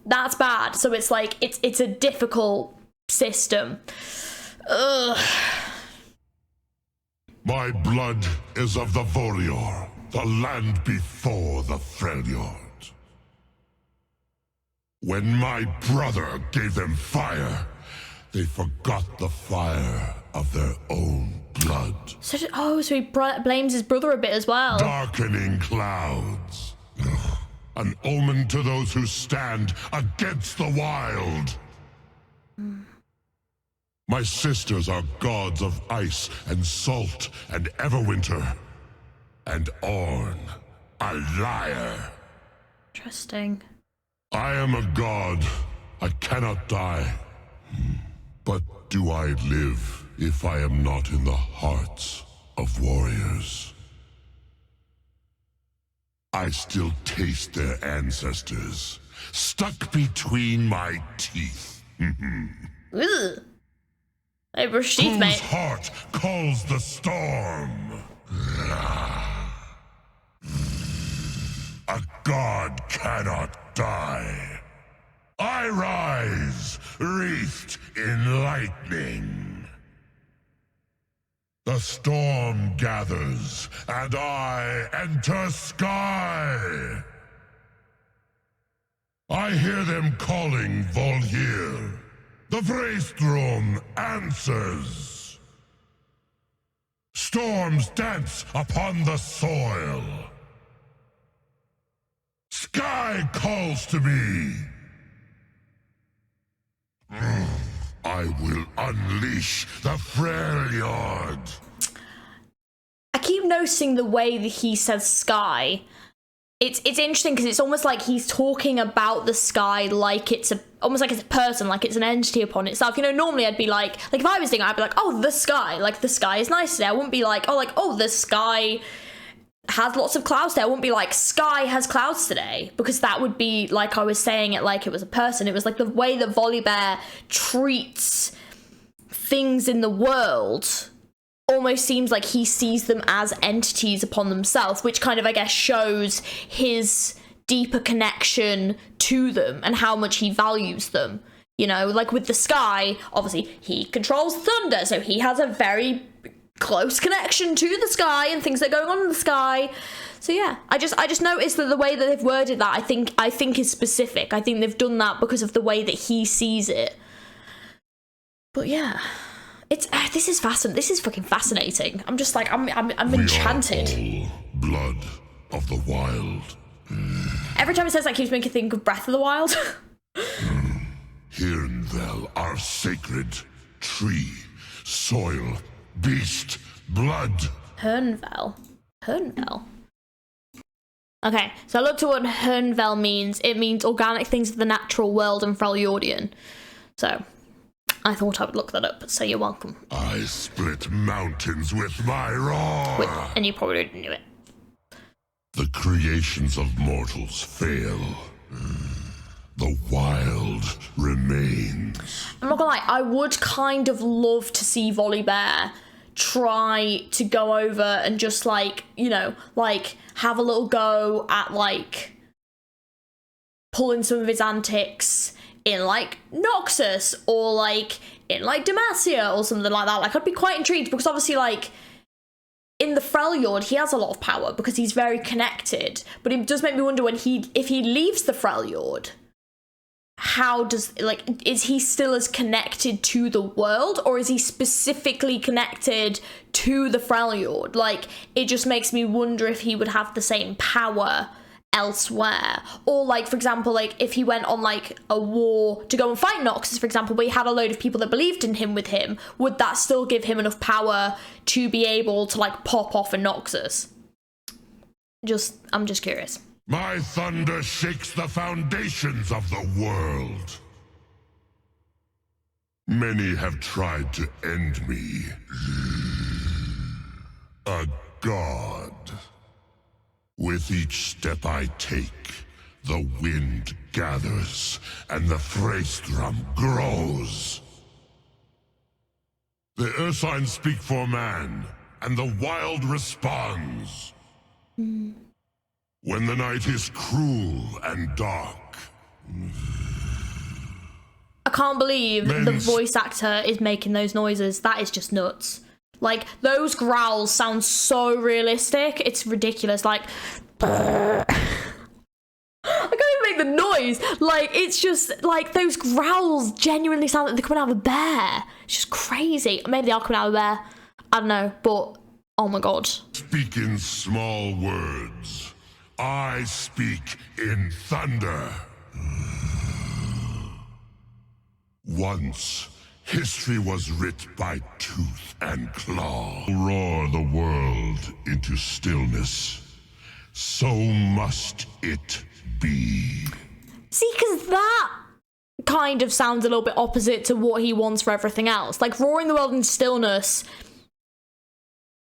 that's bad. So it's like, it's a difficult system. Ugh. My blood is of the Volibear, the land before the Freljord. When my brother gave them fire, they forgot the fire of their own blood. So he blames his brother a bit as well. Darkening clouds. An omen to those who stand against the wild. My sisters are gods of ice and salt and everwinter. And Orn, a liar. Interesting. I am a god. I cannot die. But do I live if I am not in the hearts of warriors? I still taste their ancestors, stuck between my teeth. Ugh. Hey, brush teeth, Whose mate. heart calls the storm? A god cannot die. I rise wreathed in lightning. The storm gathers, and I enter sky. I hear them calling Volhier. The Freljordian answers. Storms dance upon the soil. Sky calls to me. I will unleash the Freljord. I keep noticing the way that he says sky. It's interesting because it's almost like he's talking about the sky like it's almost like it's a person, like it's an entity upon itself. You know, normally I'd be like if I was thinking, I'd be like, oh, the sky, like the sky is nice today. I wouldn't be like, oh, the sky has lots of clouds today. I wouldn't be like, sky has clouds today, because that would be like I was saying it like it was a person. It was like the way that Volibear treats things in the world almost seems like he sees them as entities upon themselves, which kind of, I guess, shows his deeper connection to them and how much he values them. You know, like with the sky, obviously he controls thunder, so he has a very close connection to the sky and things that are going on in the sky. So yeah, I just noticed that the way that they've worded that, I think is specific. I think they've done that because of the way that he sees it. But yeah, it's this is fascinating. This is fucking fascinating. I'm just like I'm enchanted. We are all blood of the wild. Every time it says that, keeps making me think of Breath of the Wild. Hirnvel are sacred. Tree, soil, beast, blood. Hirnvel. Okay, so I looked at what Hirnvel means. It means organic things of the natural world in Freljordian. So I thought I would look that up, so you're welcome. I split mountains with my roar. And you probably didn't do it. The creations of mortals fail. The wild remains. I'm not gonna lie, I would kind of love to see Volibear try to go over and just like, you know, like have a little go at like pulling some of his antics in like Noxus or like in like Demacia or something like that. Like I'd be quite intrigued, because obviously like in the Freljord he has a lot of power because he's very connected, but it does make me wonder if he leaves the Freljord, how does, like, is he still as connected to the world, or is he specifically connected to the Freljord? Like, it just makes me wonder if he would have the same power elsewhere. Or, like, for example, like, if he went on, like, a war to go and fight Noxus, for example, but he had a load of people that believed in him with him, would that still give him enough power to be able to, like, pop off a Noxus? I'm just curious. My thunder shakes the foundations of the world. Many have tried to end me. A god. With each step I take, the wind gathers and the Freljordian grows. The Ursines speak for man, and the wild responds. When the night is cruel and dark. I can't believe the voice actor is making those noises. That is just nuts. Like, those growls sound so realistic. It's ridiculous. Like, I can't even make the noise. Like, it's just, like, those growls genuinely sound like they're coming out of a bear. It's just crazy. Maybe they are coming out of a bear. I don't know, but, oh my god. Speak in small words. I speak in thunder. Once, history was writ by tooth and claw. Roar the world into stillness. So must it be. See, because that kind of sounds a little bit opposite to what he wants for everything else. Like, roaring the world into stillness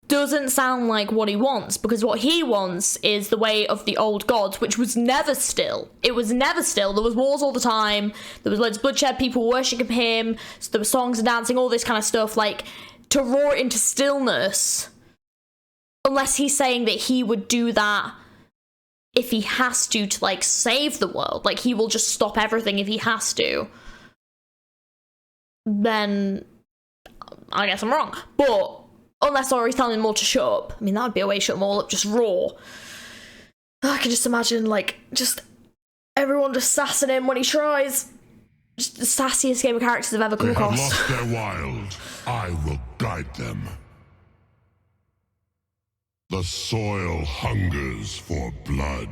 doesn't sound like what he wants, because what he wants is the way of the old gods, which was never still. It was never still. There was wars all the time. There was loads of bloodshed, people worshipping him. So there were songs and dancing, all this kind of stuff. Like, to roar into stillness, unless he's saying that he would do that if he has to like, save the world. Like, he will just stop everything if he has to. then I guess I'm wrong. But unless Ori's telling them all to shut up. I mean, that would be a way to shut them all up, just raw. I can just imagine, like, just everyone just sassing him when he tries. Just the sassiest game of characters I've ever come across. They have lost their wild. I will guide them. The soil hungers for blood.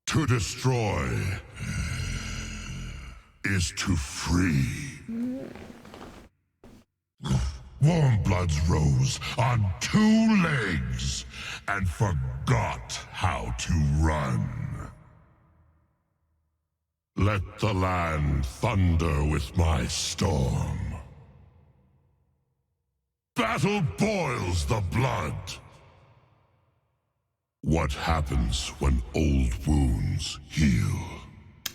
To destroy is to free. Warm bloods rose on 2 legs and forgot how to run. Let the land thunder with my storm. Battle boils the blood. What happens when old wounds heal?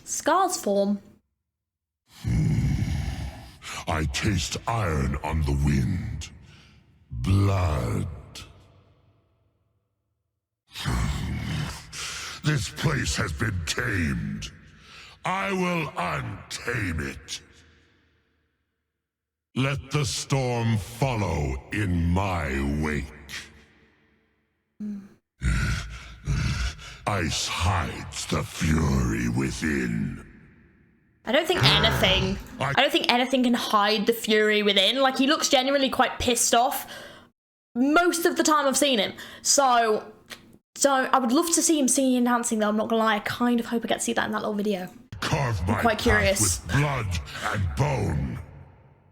Scars form. I taste iron on the wind. Blood. This place has been tamed. I will untame it. Let the storm follow in my wake. Ice hides the fury within. I don't think anything can hide the fury within. Like, he looks genuinely quite pissed off most of the time I've seen him. So I would love to see him singing and dancing, though. I'm not gonna lie, I kind of hope I get to see that in that little video. Carve my quite curious. with blood and bone.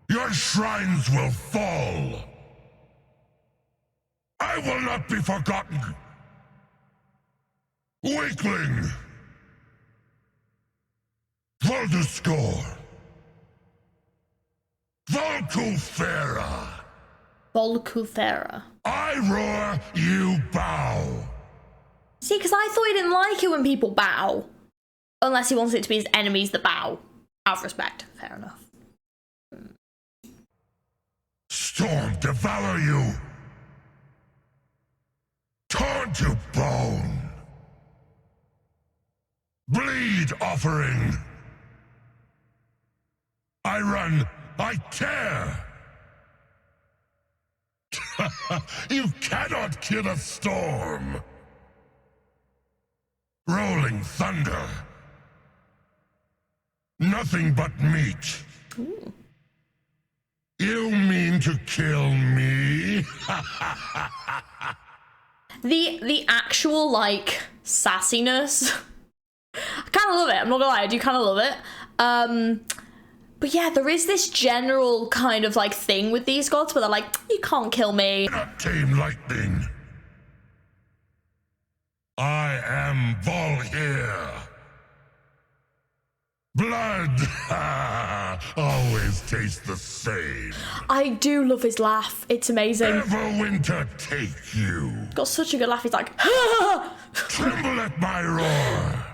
Your shrines will fall. I will not be forgotten. Weakling. Volduscore. Volcufera. Volcufera. I roar, you bow. See, because I thought he didn't like it when people bow. Unless he wants it to be his enemies that bow. Out of respect. Fair enough. Storm devour you. Torn to bone. Bleed offering. I run, I tear. You cannot kill a storm. Rolling thunder. Nothing but meat. Ooh. You mean to kill me? The actual, like, sassiness. I kind of love it. I'm not gonna lie, I do kind of love it. But yeah, there is this general kind of, like, thing with these gods where they're like, you can't kill me. Not tame lightning. I am Volhier. Blood always tastes the same. I do love his laugh. It's amazing. Everwinter take you. He's got such a good laugh. He's like, ha! Tremble at my roar.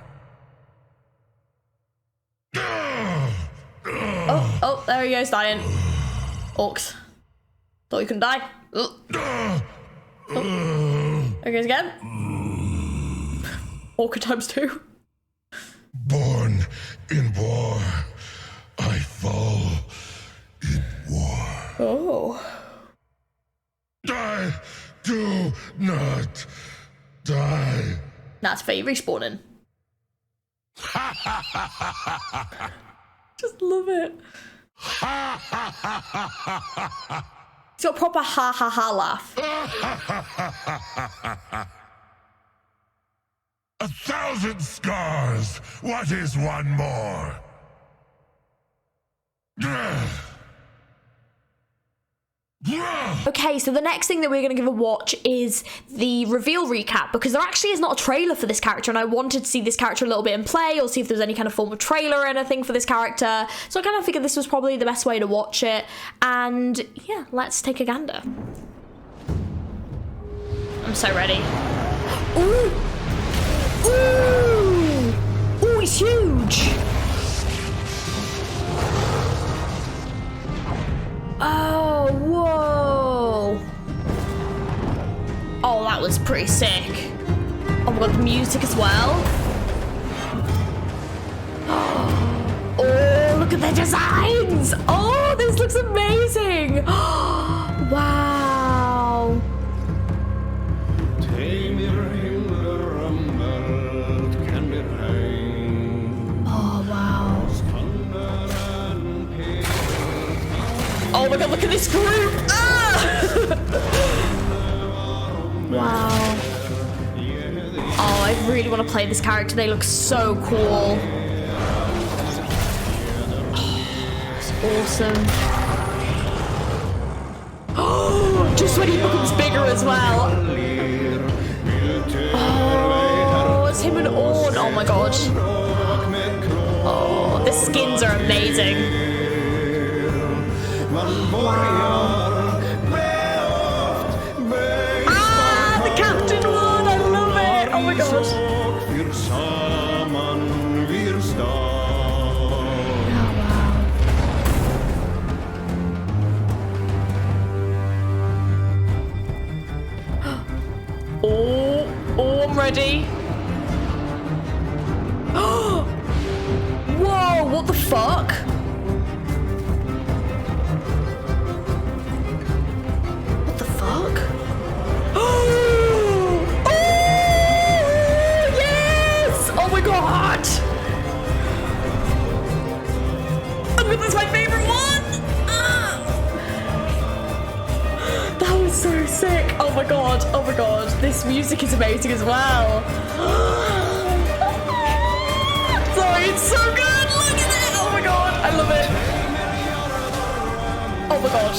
Oh, there he goes, dying. Orcs. Thought you couldn't die. Oh. There he goes again. Orca times 2. Born in war, I fall in war. Oh. I do not die. That's fair, you're respawning. Just love it. It's got a proper ha ha ha laugh. 1,000 scars. What is one more? Okay, so the next thing that we're going to give a watch is the reveal recap, because there actually is not a trailer for this character, and I wanted to see this character a little bit in play, or see if there's any kind of form of trailer or anything for this character. So I kind of figured this was probably the best way to watch it, and yeah, let's take a gander. I'm so ready. Ooh! Ooh! Ooh, he's huge! Oh, whoa! Oh, that was pretty sick. Oh my god, the music as well. Oh, look at at the designs. Oh, this looks amazing. Wow. Oh, wow. Oh my god, look at this group. Ah! Wow. Oh, I really want to play this character. They look so cool. Oh, it's awesome. Oh, just when he becomes bigger as well. Oh, it's him and Orn. Oh my god. Oh, the skins are amazing. Wow. Oh my gosh. Oh, I'm ready. Whoa, what the fuck? What the fuck? God! Oh, this is my favorite one! That was so sick! Oh my god, oh my god. This music is amazing as well. Sorry, it's so good! Look at it! Oh my god, I love it! Oh my god.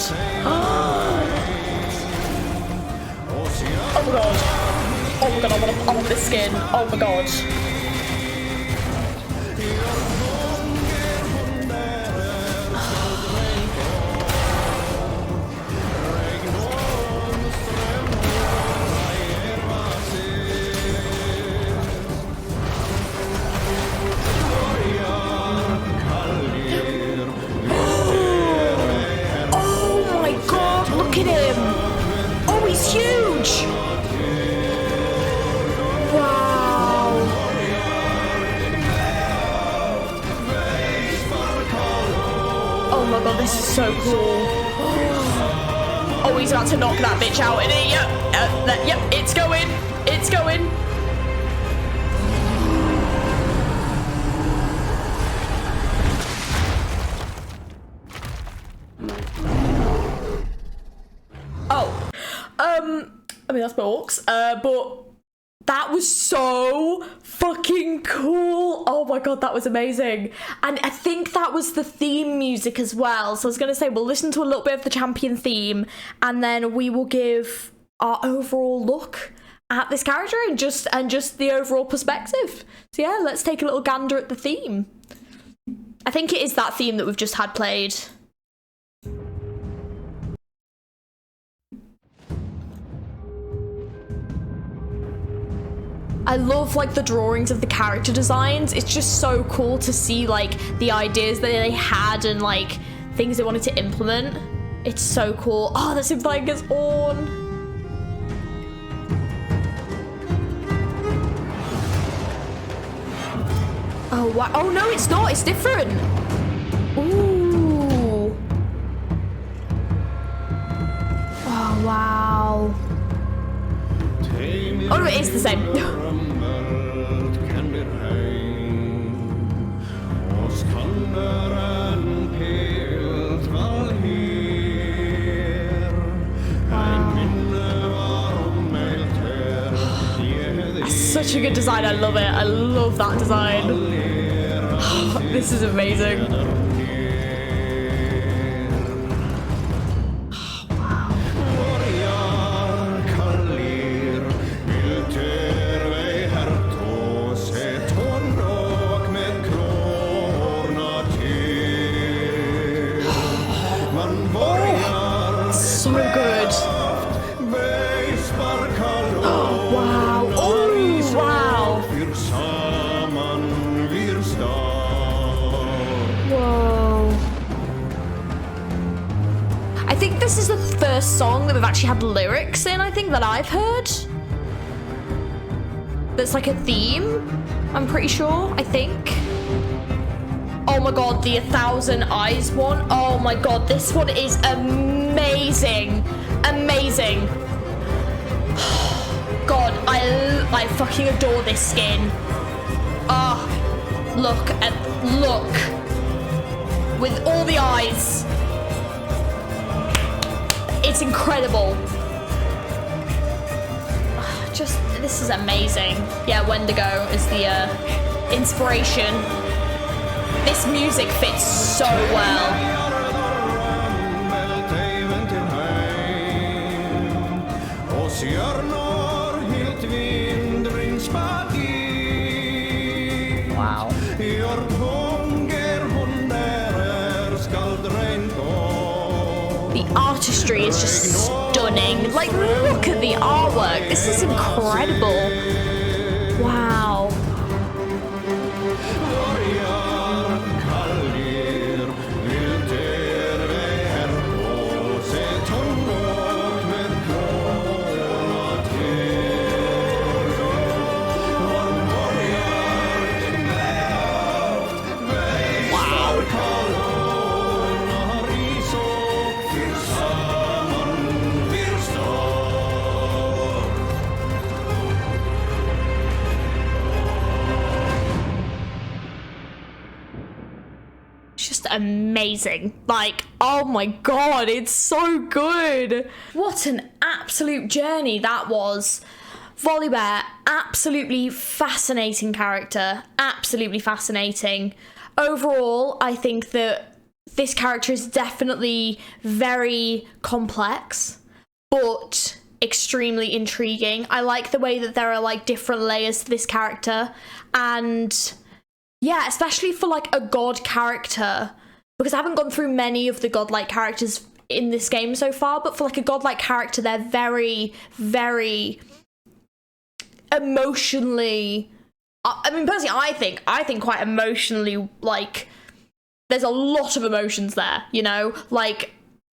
Oh my god. Oh my god, I want this skin. Oh my god. Look at him! Oh, he's huge! Wow! Oh my god, this is so cool. Oh, he's about to knock that bitch out, isn't he? Yep, it's going. It's going. I mean, that's my orcs, but that was so fucking cool. Oh my god, that was amazing. And I think that was the theme music as well. So I was going to say, we'll listen to a little bit of the champion theme, and then we will give our overall look at this character and just the overall perspective. So yeah, let's take a little gander at the theme. I think it is that theme that we've just had played. I love like the drawings of the character designs. It's just so cool to see like the ideas that they had and like things they wanted to implement. It's so cool. Oh, that's him playing as Orn. Oh wow. Oh no, it's not. It's different. Ooh. Oh wow. Oh no, it is the same. Such a good design. I love it. I love that design. Oh, this is amazing. So good. Oh, wow. Oh, wow. Whoa. I think this is the first song that we've actually had lyrics in, I think, that I've heard. That's like a theme, I'm pretty sure, I think. Oh, Oh my god, the 1,000 Eyes one. Oh my god, this one is amazing. Amazing. God, I fucking adore this skin. Ah, look. With all the eyes. It's incredible. Just, this is amazing. Yeah, Wendigo is the inspiration. This music fits so well. Wow. The artistry is just stunning. Like, look at the artwork. This is incredible. Wow. Amazing. Like, oh my god, it's so good. What an absolute journey that was. Volibear, absolutely fascinating character. Absolutely fascinating. Overall, I think that this character is definitely very complex, but extremely intriguing. I like the way that there are like different layers to this character, and yeah, especially for like a god character, because I haven't gone through many of the godlike characters in this game so far, but for like a godlike character, they're very, very emotionally, I mean, personally, I think quite emotionally, like, there's a lot of emotions there, you know? Like,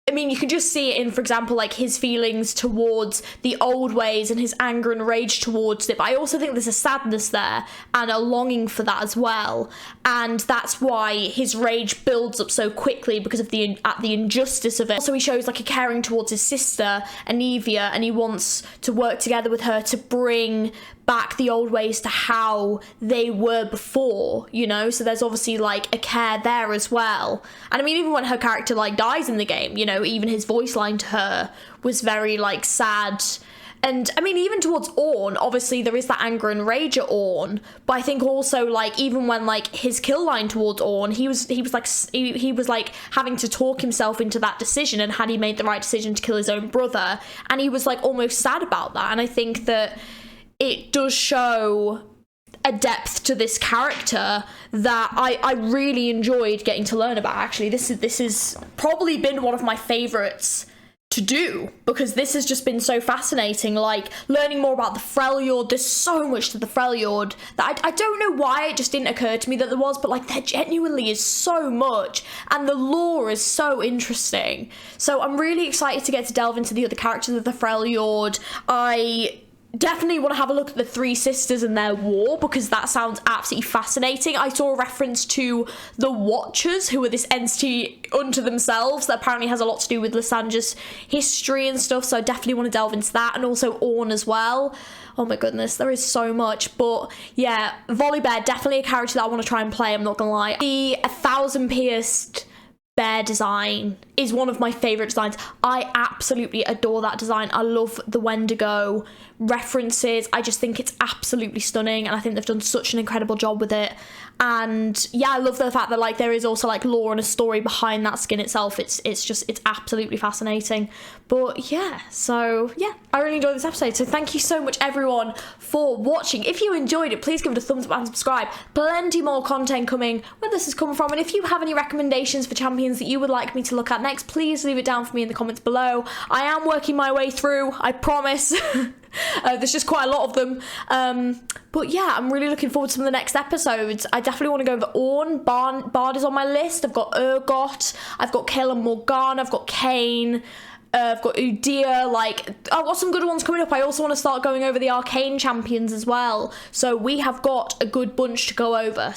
I mean, you can just see it in, for example, like his feelings towards the old ways and his anger and rage towards it. But I also think there's a sadness there and a longing for that as well. And that's why his rage builds up so quickly, because of the injustice of it. So he shows like a caring towards his sister, Anivia, and he wants to work together with her to bring back the old ways to how they were before, you know? So there's obviously like a care there as well. And I mean, even when her character like dies in the game, you know, even his voice line to her was very like sad. And I mean, even towards Ornn, obviously there is that anger and rage at Ornn, but I think also like even when like his kill line towards Ornn, he was like having to talk himself into that decision, and had he made the right decision to kill his own brother, and he was like almost sad about that. And I think that it does show a depth to this character that I really enjoyed getting to learn about. Actually, this is probably been one of my favorites to do, because this has just been so fascinating, like learning more about the Freljord. There's so much to the Freljord that I don't know why it just didn't occur to me that there was, but like there genuinely is so much, and the lore is so interesting. So I'm really excited to get to delve into the other characters of the Freljord. I definitely want to have a look at the three sisters and their war, because that sounds absolutely fascinating. I saw a reference to the Watchers, who are this entity unto themselves that apparently has a lot to do with Lysandra's history and stuff, so I definitely want to delve into that, and also Ornn as well. Oh my goodness, there is so much. But yeah, Volibear, definitely a character that I want to try and play, I'm not gonna lie. The 1,000 pierced bear design is one of my favorite designs. I absolutely adore that design. I love the Wendigo references. I just think it's absolutely stunning, and I think they've done such an incredible job with it. And yeah, I love the fact that like there is also like lore and a story behind that skin itself. It's absolutely fascinating. But yeah, so yeah, I really enjoyed this episode. So thank you so much everyone for watching. If you enjoyed it, please give it a thumbs up and subscribe. Plenty more content coming where this has come from. And if you have any recommendations for champions that you would like me to look at next, please leave it down for me in the comments below. I am working my way through, I promise. There's just quite a lot of them. But yeah, I'm really looking forward to some of the next episodes. I definitely want to go over Ornn. Bard is on my list. I've got Urgot. I've got Kayle and Morgana. I've got Kayn. I've got Udyr. Like, I've got some good ones coming up. I also want to start going over the ARCANE champions as well. So we have got a good bunch to go over.